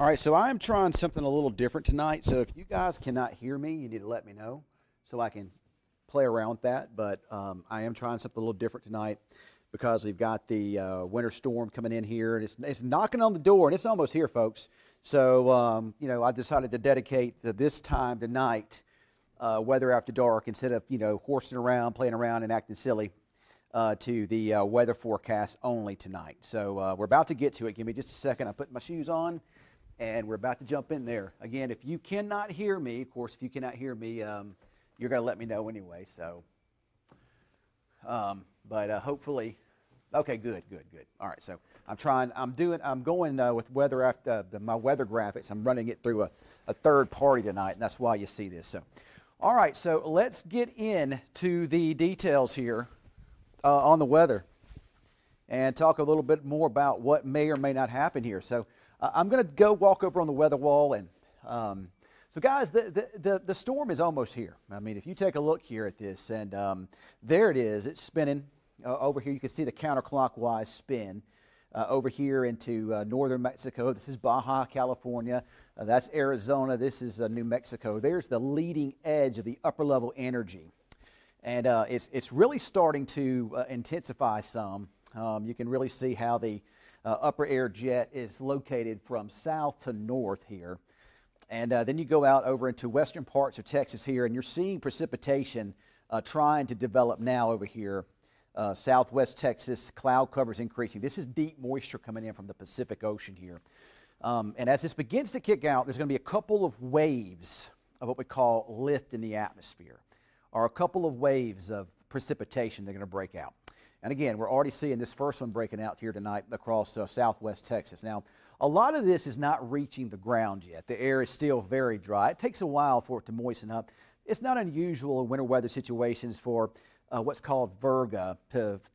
All right, so I'm trying something a little different tonight. So if you guys cannot hear me, you need to let me know so I can play around with that. But I am trying something a little different tonight because we've got the winter storm coming in here, and it's knocking on the door, and it's almost here, folks. So I decided to dedicate this time tonight, weather after dark, instead of horsing around, playing around, and acting silly. To the weather forecast only tonight. So we're about to get to it. Give me just a second. I'm putting my shoes on, and we're about to jump in there. Again, if you cannot hear me, of course, if you cannot hear me, you're going to let me know anyway. So, but hopefully, okay, good. All right, so I'm going with weather after my weather graphics. I'm running it through a third party tonight, and that's why you see this. So, all right, so let's get into the details here. On the weather and talk a little bit more about what may or may not happen here. So I'm going to go walk over on the weather wall. And so guys, the storm is almost here. I mean, if you take a look here at this, and there it is. It's spinning over here. You can see the counterclockwise spin over here into northern Mexico. This is Baja California. That's Arizona. This is New Mexico. There's the leading edge of the upper level energy. And it's really starting to intensify some. You can really see how the upper air jet is located from south to north here. And then you go out over into western parts of Texas here, and you're seeing precipitation trying to develop now over here. Southwest Texas, cloud cover is increasing. This is deep moisture coming in from the Pacific Ocean here. And as this begins to kick out, there's going to be a couple of waves of what we call lift in the atmosphere, or a couple of waves of precipitation that are going to break out. And again, we're already seeing this first one breaking out here tonight across southwest Texas. Now, a lot of this is not reaching the ground yet. The air is still very dry. It takes a while for it to moisten up. It's not unusual in winter weather situations for what's called virga,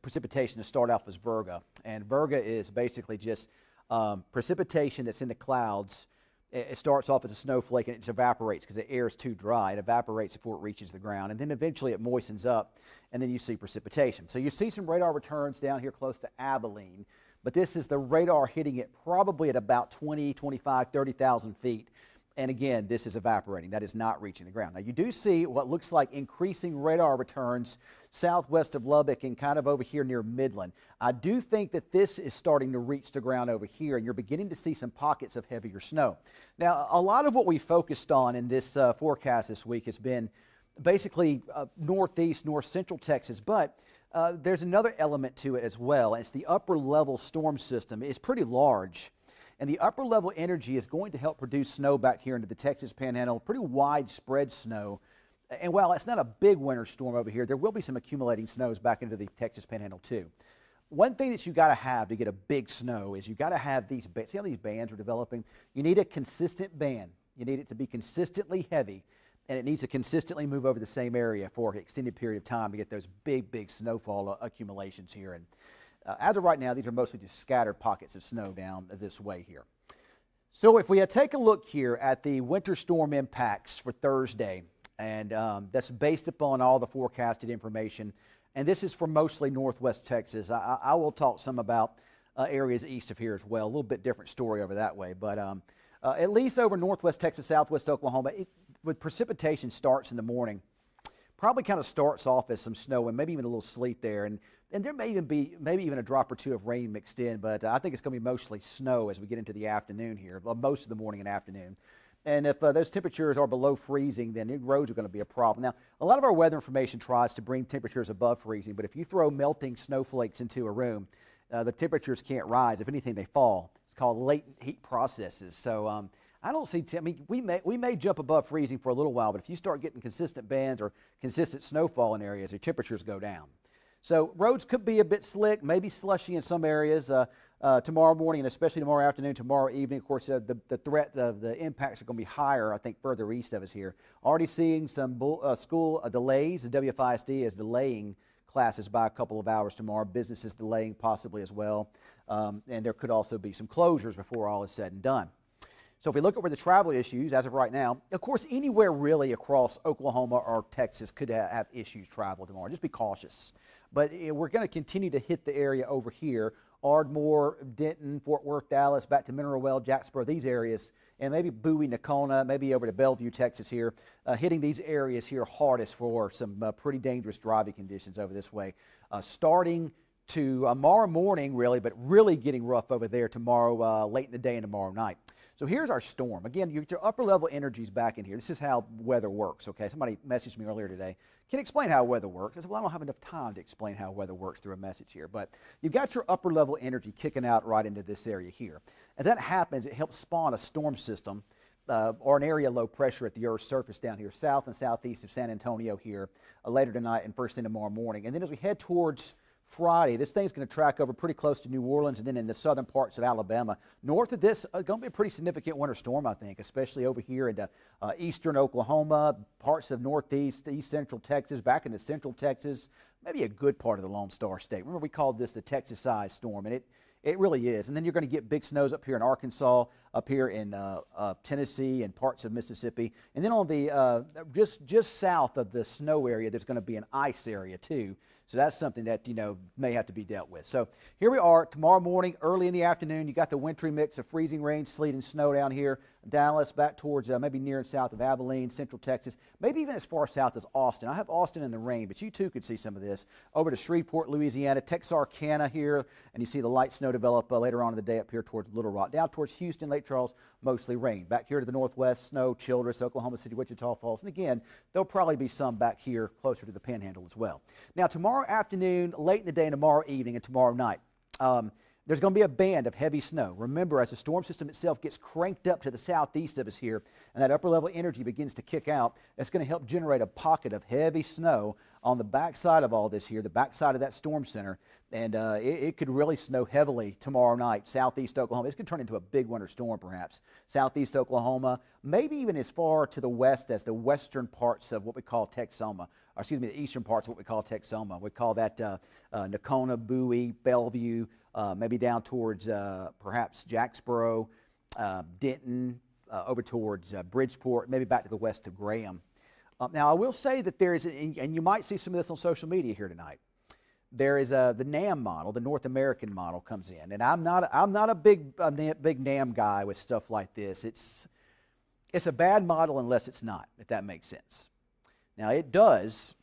precipitation to start off as virga. And virga is basically just precipitation that's in the clouds. It starts off as a snowflake and it evaporates because the air is too dry. It evaporates before it reaches the ground, and then eventually it moistens up, and then you see precipitation. So you see some radar returns down here close to Abilene, but this is the radar hitting it probably at about 20, 25, 30,000 feet. And again, this is evaporating. That is not reaching the ground. Now, you do see what looks like increasing radar returns southwest of Lubbock and kind of over here near Midland. I do think that this is starting to reach the ground over here, and you're beginning to see some pockets of heavier snow. Now, a lot of what we focused on in this forecast this week has been basically northeast, north central Texas, but there's another element to it as well. And it's the upper level storm system. It's pretty large. And the upper level energy is going to help produce snow back here into the Texas Panhandle, pretty widespread snow. And while it's not a big winter storm over here, there will be some accumulating snows back into the Texas Panhandle too. One thing that you got to have to get a big snow is you got to have these, see how these bands are developing? You need a consistent band. You need it to be consistently heavy, and it needs to consistently move over the same area for an extended period of time to get those big snowfall accumulations here. And as of right now, these are mostly just scattered pockets of snow down this way here. So if we take a look here at the winter storm impacts for Thursday, and that's based upon all the forecasted information, and this is for mostly northwest Texas. I will talk some about areas east of here as well. A little bit different story over that way, but at least over northwest Texas, southwest Oklahoma, with precipitation starts in the morning, probably kind of starts off as some snow and maybe even a little sleet there, and there may even be a drop or two of rain mixed in, but I think it's going to be mostly snow as we get into the afternoon here, well, most of the morning and afternoon. And if those temperatures are below freezing, then the roads are going to be a problem. Now, a lot of our weather information tries to bring temperatures above freezing, but if you throw melting snowflakes into a room, the temperatures can't rise. If anything, they fall. It's called latent heat processes. So I don't see, I mean, we may jump above freezing for a little while, but if you start getting consistent bands or consistent snowfall in areas, your temperatures go down. So roads could be a bit slick, maybe slushy in some areas tomorrow morning, and especially tomorrow afternoon, tomorrow evening. Of course, the threat of the impacts are going to be higher, I think, further east of us here. Already seeing some school delays. The WFISD is delaying classes by a couple of hours tomorrow. Businesses delaying possibly as well. And there could also be some closures before all is said and done. So if we look over the travel issues, as of right now, of course, anywhere really across Oklahoma or Texas could have issues travel tomorrow. Just be cautious. But we're going to continue to hit the area over here Ardmore, Denton, Fort Worth, Dallas, back to Mineral Well, Jacksboro, these areas, and maybe Bowie, Nocona, maybe over to Bellevue, Texas here, hitting these areas here hardest for some pretty dangerous driving conditions over this way. Starting tomorrow morning, really, but really getting rough over there tomorrow, late in the day and tomorrow night. So here's our storm. Again, your upper level energies back in here. This is how weather works, okay? Somebody messaged me earlier today. Can you explain how weather works? I said, well, I don't have enough time to explain how weather works through a message here. But you've got your upper level energy kicking out right into this area here. As that happens, it helps spawn a storm system or an area low pressure at the Earth's surface down here, south and southeast of San Antonio here, later tonight and first thing tomorrow morning. And then as we head towards Friday, this thing's going to track over pretty close to New Orleans and then in the southern parts of Alabama. North of this, going to be a pretty significant winter storm, I think, especially over here into eastern Oklahoma, parts of northeast, east central Texas, back into central Texas, maybe a good part of the Lone Star State. Remember, we called this the Texas-sized storm, and it really is. And then you're going to get big snows up here in Arkansas, up here in Tennessee and parts of Mississippi. And then on the just south of the snow area, there's going to be an ice area too. So that's something that, may have to be dealt with. So here we are tomorrow morning, early in the afternoon. You got the wintry mix of freezing rain, sleet, and snow down here. Dallas, back towards maybe near and south of Abilene, central Texas, maybe even as far south as Austin. I have Austin in the rain, but you too could see some of this. Over to Shreveport, Louisiana, Texarkana here, and you see the light snow develop later on in the day up here towards Little Rock. Down towards Houston, Lake Charles, mostly rain. Back here to the northwest, snow, Childress, Oklahoma City, Wichita Falls. And again, there'll probably be some back here closer to the Panhandle as well. Now, tomorrow afternoon, late in the day, and tomorrow evening, and tomorrow night, there's going to be a band of heavy snow. Remember, as the storm system itself gets cranked up to the southeast of us here, and that upper level energy begins to kick out, that's going to help generate a pocket of heavy snow on the backside of all this here, the backside of that storm center. And it could really snow heavily tomorrow night, southeast Oklahoma. This could turn into a big winter storm, perhaps. Southeast Oklahoma, maybe even as far to the west as the western parts of what we call Texoma, or excuse me, the eastern parts of what we call Texoma. We call that Nocona, Bowie, Bellevue, maybe down towards perhaps Jacksboro, Denton, over towards Bridgeport, maybe back to the west of Graham. Now, I will say that there is, and you might see some of this on social media here tonight. There is the NAM model, the North American model, comes in, and I'm not a big NAM guy with stuff like this. It's a bad model unless it's not, if that makes sense. Now, it does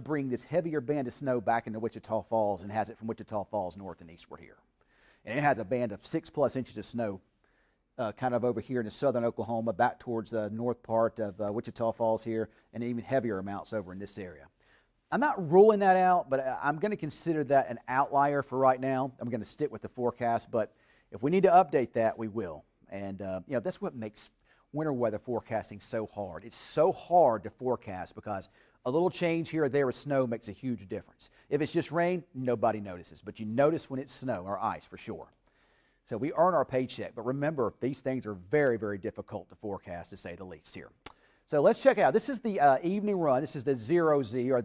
bring this heavier band of snow back into Wichita Falls and has it from Wichita Falls north and eastward here. And it has a band of 6+ inches of snow kind of over here in the southern Oklahoma, back towards the north part of Wichita Falls here, and even heavier amounts over in this area. I'm not ruling that out, but I'm going to consider that an outlier for right now. I'm going to stick with the forecast, but if we need to update that, we will. And that's what makes winter weather forecasting so hard. It's so hard to forecast because a little change here or there with snow makes a huge difference. If it's just rain, nobody notices, but you notice when it's snow or ice for sure. So we earn our paycheck, but remember, these things are very, very difficult to forecast, to say the least here. So let's check out. This is the evening run. This is the 0Z, or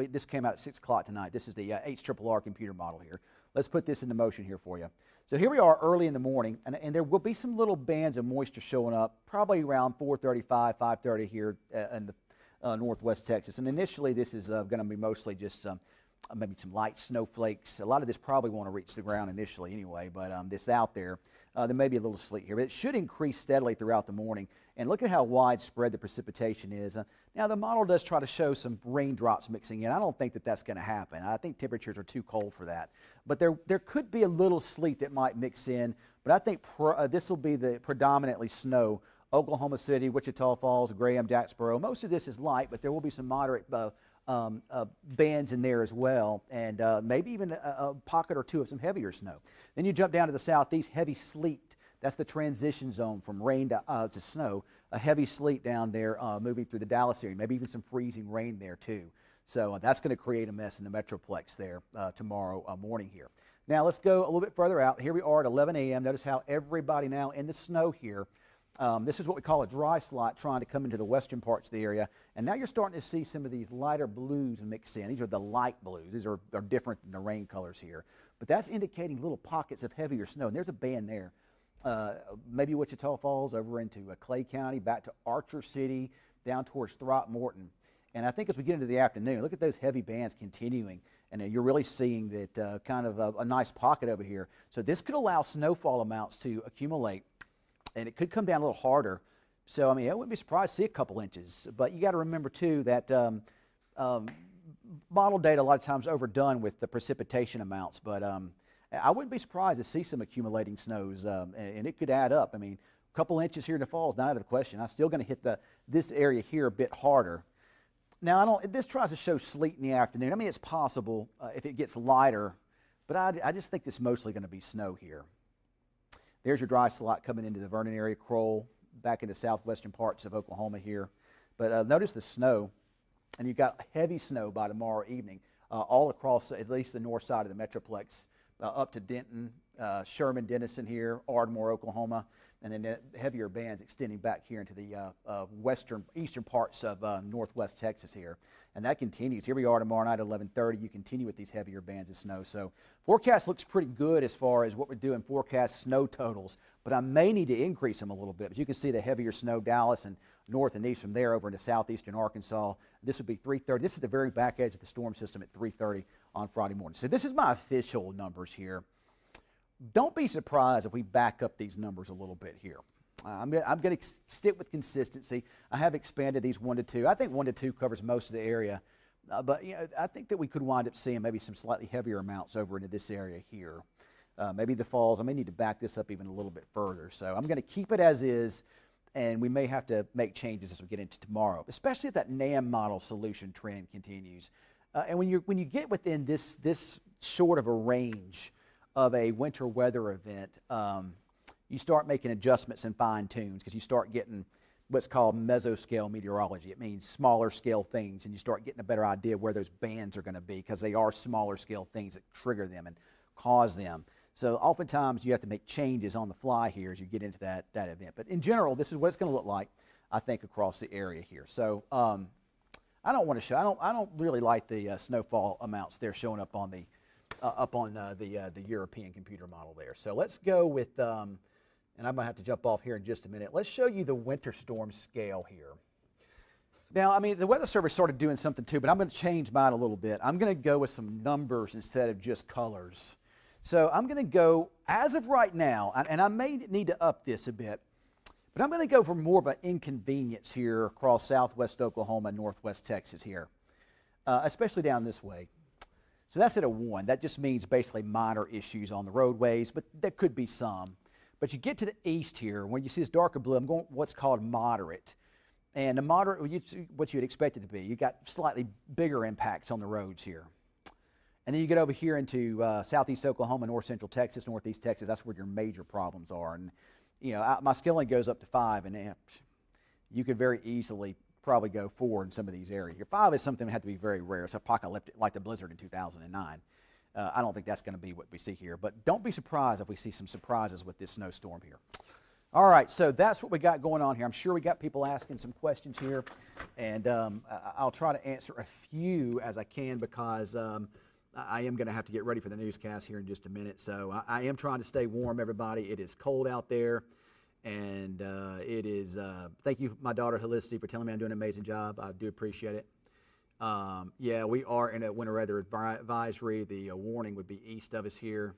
this came out at 6 o'clock tonight. This is the HRRR computer model here. Let's put this into motion here for you. So here we are early in the morning, and there will be some little bands of moisture showing up, probably around 4:35, 5:30 here in the northwest Texas. And initially, this is going to be mostly just maybe some light snowflakes. A lot of this probably won't reach the ground initially anyway, but this out there. There may be a little sleet here, but it should increase steadily throughout the morning. And look at how widespread the precipitation is. Now, the model does try to show some raindrops mixing in. I don't think that that's going to happen. I think temperatures are too cold for that. But there could be a little sleet that might mix in, but I think this will be the predominantly snow. Oklahoma City, Wichita Falls, Graham, Jacksboro. Most of this is light, but there will be some moderate bands in there as well, and maybe even a pocket or two of some heavier snow. Then you jump down to the southeast, heavy sleet. That's the transition zone from rain to snow. A heavy sleet down there moving through the Dallas area, maybe even some freezing rain there too. So that's going to create a mess in the Metroplex there tomorrow morning here. Now let's go a little bit further out. Here we are at 11 a.m. Notice how everybody now in the snow here. This is what we call a dry slot trying to come into the western parts of the area. And now you're starting to see some of these lighter blues mix in. These are the light blues. These are different than the rain colors here. But that's indicating little pockets of heavier snow. And there's a band there. Maybe Wichita Falls over into Clay County, back to Archer City, down towards Throckmorton. And I think as we get into the afternoon, look at those heavy bands continuing, and you're really seeing that kind of a nice pocket over here. So this could allow snowfall amounts to accumulate, and it could come down a little harder. So, I mean, I wouldn't be surprised to see a couple inches. But you got to remember, too, that model data a lot of times overdone with the precipitation amounts. But I wouldn't be surprised to see some accumulating snows, and it could add up. I mean, a couple inches here in the fall is not out of the question. I'm still going to hit this area here a bit harder. Now, this tries to show sleet in the afternoon. I mean, it's possible if it gets lighter, but I just think it's mostly going to be snow here. There's your dry slot coming into the Vernon area, Kroll, back into southwestern parts of Oklahoma here. But notice the snow, and you've got heavy snow by tomorrow evening all across at least the north side of the Metroplex, up to Denton, Sherman, Denison here, Ardmore, Oklahoma, and then heavier bands extending back here into the eastern parts of northwest Texas here. And that continues. Here we are tomorrow night at 11:30. You continue with these heavier bands of snow. So forecast looks pretty good as far as what we're doing forecast snow totals, but I may need to increase them a little bit. But you can see the heavier snow, Dallas and north and east from there over into southeastern Arkansas. This would be 3:30. This is the very back edge of the storm system at 3:30 on Friday morning. So this is my official numbers here. Don't be surprised if we back up these numbers a little bit here. I'm going to stick with consistency. I have expanded these 1 to 2. I think 1 to 2 covers most of the area, but I think that we could wind up seeing maybe some slightly heavier amounts over into this area here. Maybe the falls. I may need to back this up even a little bit further. So I'm going to keep it as is, and we may have to make changes as we get into tomorrow, especially if that NAM model solution trend continues. And when you get within this short of a range of a winter weather event, you start making adjustments and fine tunes because you start getting what's called mesoscale meteorology. It means smaller scale things, and you start getting a better idea of where those bands are going to be because they are smaller scale things that trigger them and cause them. So oftentimes you have to make changes on the fly here as you get into that event. But in general, this is what it's going to look like, I think, across the area here. So I don't want to show. I don't really like the snowfall amounts there showing up on the European computer model there. So let's go with. And I'm going to have to jump off here in just a minute. Let's show you the winter storm scale here. Now, I mean, the Weather Service started doing something too, but I'm going to change mine a little bit. I'm going to go with some numbers instead of just colors. So I'm going to go, as of right now, and I may need to up this a bit, but I'm going to go for more of an inconvenience here across southwest Oklahoma and northwest Texas here, especially down this way. So that's at a 1. That just means basically minor issues on the roadways, but there could be some. But you get to the east here, when you see this darker blue, I'm going what's called moderate. And the moderate, what you'd expect it to be. You got slightly bigger impacts on the roads here. And then you get over here into southeast Oklahoma, north central Texas, northeast Texas. That's where your major problems are. And, my scaling goes up to 5, and you could very easily probably go 4 in some of these areas. Here, 5 is something that had to be very rare. It's apocalyptic, like the blizzard in 2009. I don't think that's going to be what we see here, but don't be surprised if we see some surprises with this snowstorm here. All right, so that's what we got going on here. I'm sure we got people asking some questions here, and I'll try to answer a few as I can because I am going to have to get ready for the newscast here in just a minute. So I am trying to stay warm, everybody. It is cold out there, and it is, thank you, my daughter, Helicity, for telling me I'm doing an amazing job. I do appreciate it. Yeah, we are in a winter weather advisory. The warning would be east of us here.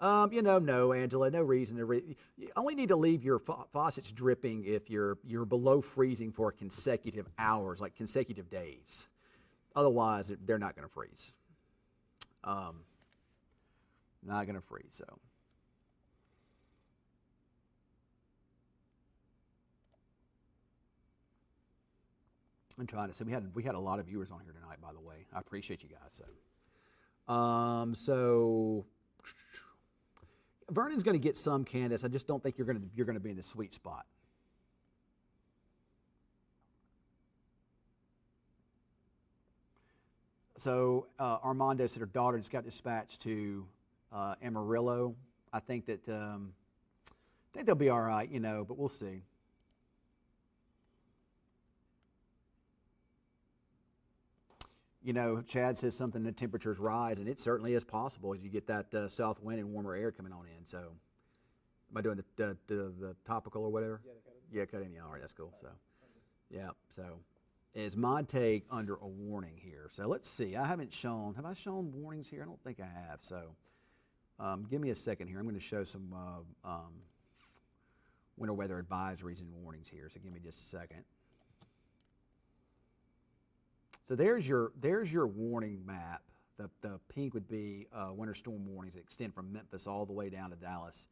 No, Angela, no reason to. You only need to leave your faucets dripping if you're below freezing for consecutive hours, like consecutive days. Otherwise, they're not going to freeze. Not going to freeze. So. I'm trying to say we had a lot of viewers on here tonight, by the way. I appreciate you guys. So Vernon's going to get some, Candace. I just don't think you're going to be in the sweet spot. So Armando said her daughter just got dispatched to Amarillo. I think they'll be all right, but we'll see. Chad says something, the temperatures rise, and it certainly is possible as you get that south wind and warmer air coming on in. So, am I doing the topical or whatever? Yeah, cut in. Yeah, all right, that's cool. So, yeah, so is my take under a warning here. So let's see. I haven't shown, have I shown warnings here? I don't think I have. So give me a second here. I'm going to show some winter weather advisories and warnings here. So give me just a second. So there's your warning map. The pink would be winter storm warnings that extend from Memphis all the way down to Dallas.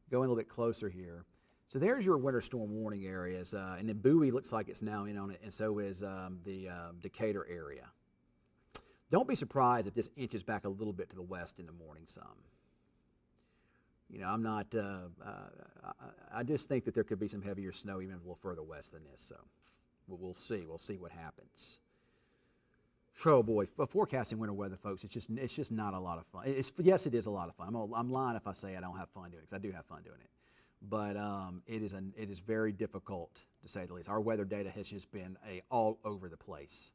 Going a little bit closer here. So there's your winter storm warning areas, and then Bowie looks like it's now in on it, and so is the Decatur area. Don't be surprised if this inches back a little bit to the west in the morning some. You know, I'm not, I just think that there could be some heavier snow even a little further west than this, so we'll see. We'll see what happens. Oh boy, forecasting winter weather, folks, it's just not a lot of fun. Yes, it is a lot of fun. I'm lying if I say I don't have fun doing it, because I do have fun doing it. But it is very difficult, to say the least. Our weather data has just been all over the place.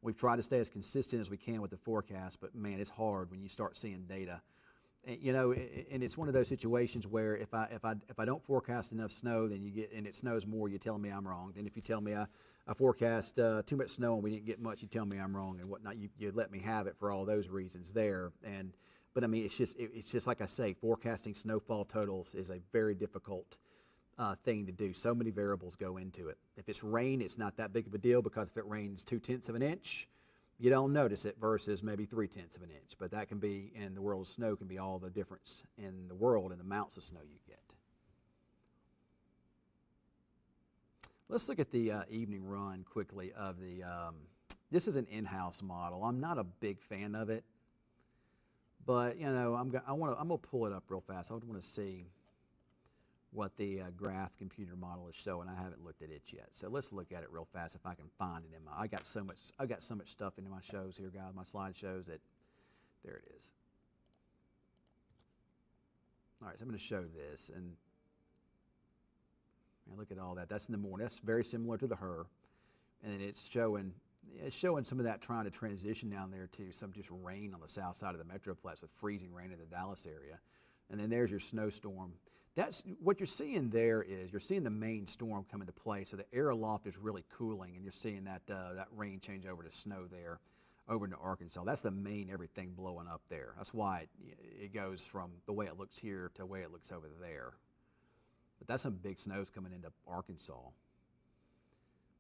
We've tried to stay as consistent as we can with the forecast, but man, it's hard when you start seeing data. And, you know, and it's one of those situations where if I don't forecast enough snow, then and it snows more, you tell me I'm wrong. Then if you tell me I forecast too much snow and we didn't get much, you tell me I'm wrong and whatnot. You let me have it for all those reasons there. But I mean, it's just like I say, forecasting snowfall totals is a very difficult thing to do. So many variables go into it. If it's rain, it's not that big of a deal, because if it rains 0.2 of an inch, you don't notice it, versus maybe 0.3 of an inch. But that can be, in the world of snow, can be all the difference in the world and the amounts of snow you get. Let's look at the evening run quickly of the. This is an in-house model. I'm not a big fan of it. But you know, I'm gonna pull it up real fast. I would want to see what the graph computer model is showing. I haven't looked at it yet, so let's look at it real fast if I can find it in my. I got so much stuff into my shows here, guys. My slide shows that. There it is. All right, so I'm going to show this, and look at all that. That's in the morning. That's very similar to the HER, and it's showing some of that trying to transition down there to some just rain on the south side of the Metroplex with freezing rain in the Dallas area. And then there's your snowstorm. That's what you're seeing there is you're seeing the main storm come into play. So the air aloft is really cooling, and you're seeing that rain change over to snow there over into Arkansas. That's the main everything blowing up there. That's why it goes from the way it looks here to the way it looks over there. But that's some big snows coming into Arkansas.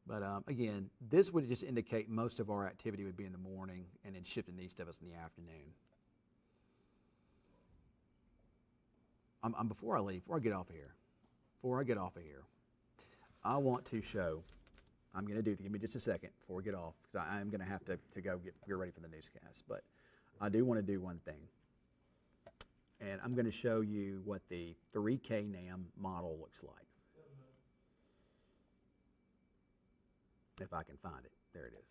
But again, this would just indicate most of our activity would be in the morning and then shifting east of us in the afternoon. Before I get off of here, I want to show, I'm going to do, give me just a second before we get off, because I'm going to have to go get ready for the newscast. But I do want to do one thing. And I'm going to show you what the 3K NAM model looks like. If I can find it. There it is.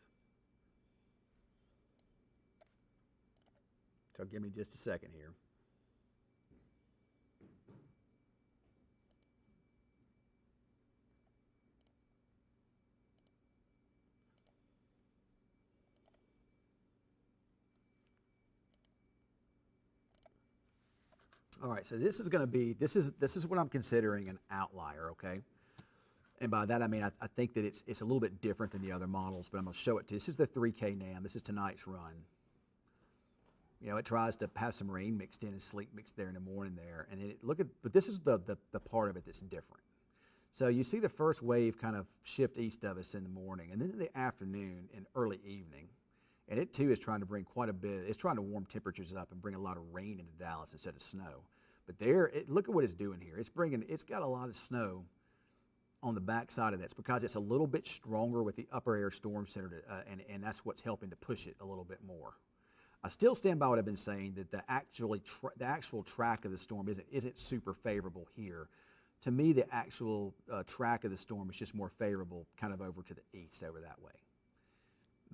So give me just a second here. All right, so this is going to be, this is what I'm considering an outlier, okay? And by that I mean I think that it's a little bit different than the other models, but I'm going to show it to you. This is the 3K NAM. This is tonight's run. You know, it tries to have some rain mixed in and sleet mixed there in the morning there. And but this is the part of it that's different. So you see the first wave kind of shift east of us in the morning, and then in the afternoon and early evening. And it too is trying to bring quite a bit, it's trying to warm temperatures up and bring a lot of rain into Dallas instead of snow. But look at what it's doing here. It's got a lot of snow on the backside of that. It's because it's a little bit stronger with the upper air storm center, and that's what's helping to push it a little bit more. I still stand by what I've been saying, that the actual track of the storm isn't super favorable here. To me, the actual track of the storm is just more favorable kind of over to the east, over that way.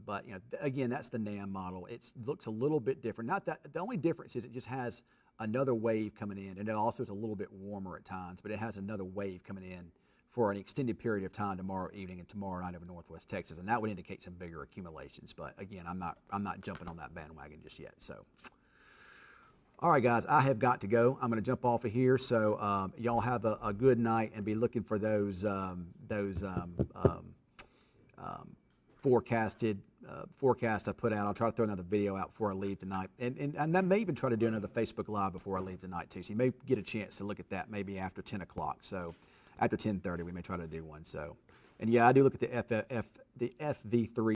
But you know, again, that's the NAM model. It looks a little bit different. Not that the only difference is it just has another wave coming in, and it also is a little bit warmer at times. But it has another wave coming in for an extended period of time tomorrow evening and tomorrow night over Northwest Texas, and that would indicate some bigger accumulations. But again, I'm not jumping on that bandwagon just yet. So, all right, guys, I have got to go. I'm going to jump off of here. So y'all have a good night, and be looking for those forecast I put out. I'll try to throw another video out before I leave tonight, and I may even try to do another Facebook Live before I leave tonight too. So you may get a chance to look at that maybe after 10 o'clock. So after 10:30, we may try to do one. So, and yeah, I do look at the FV3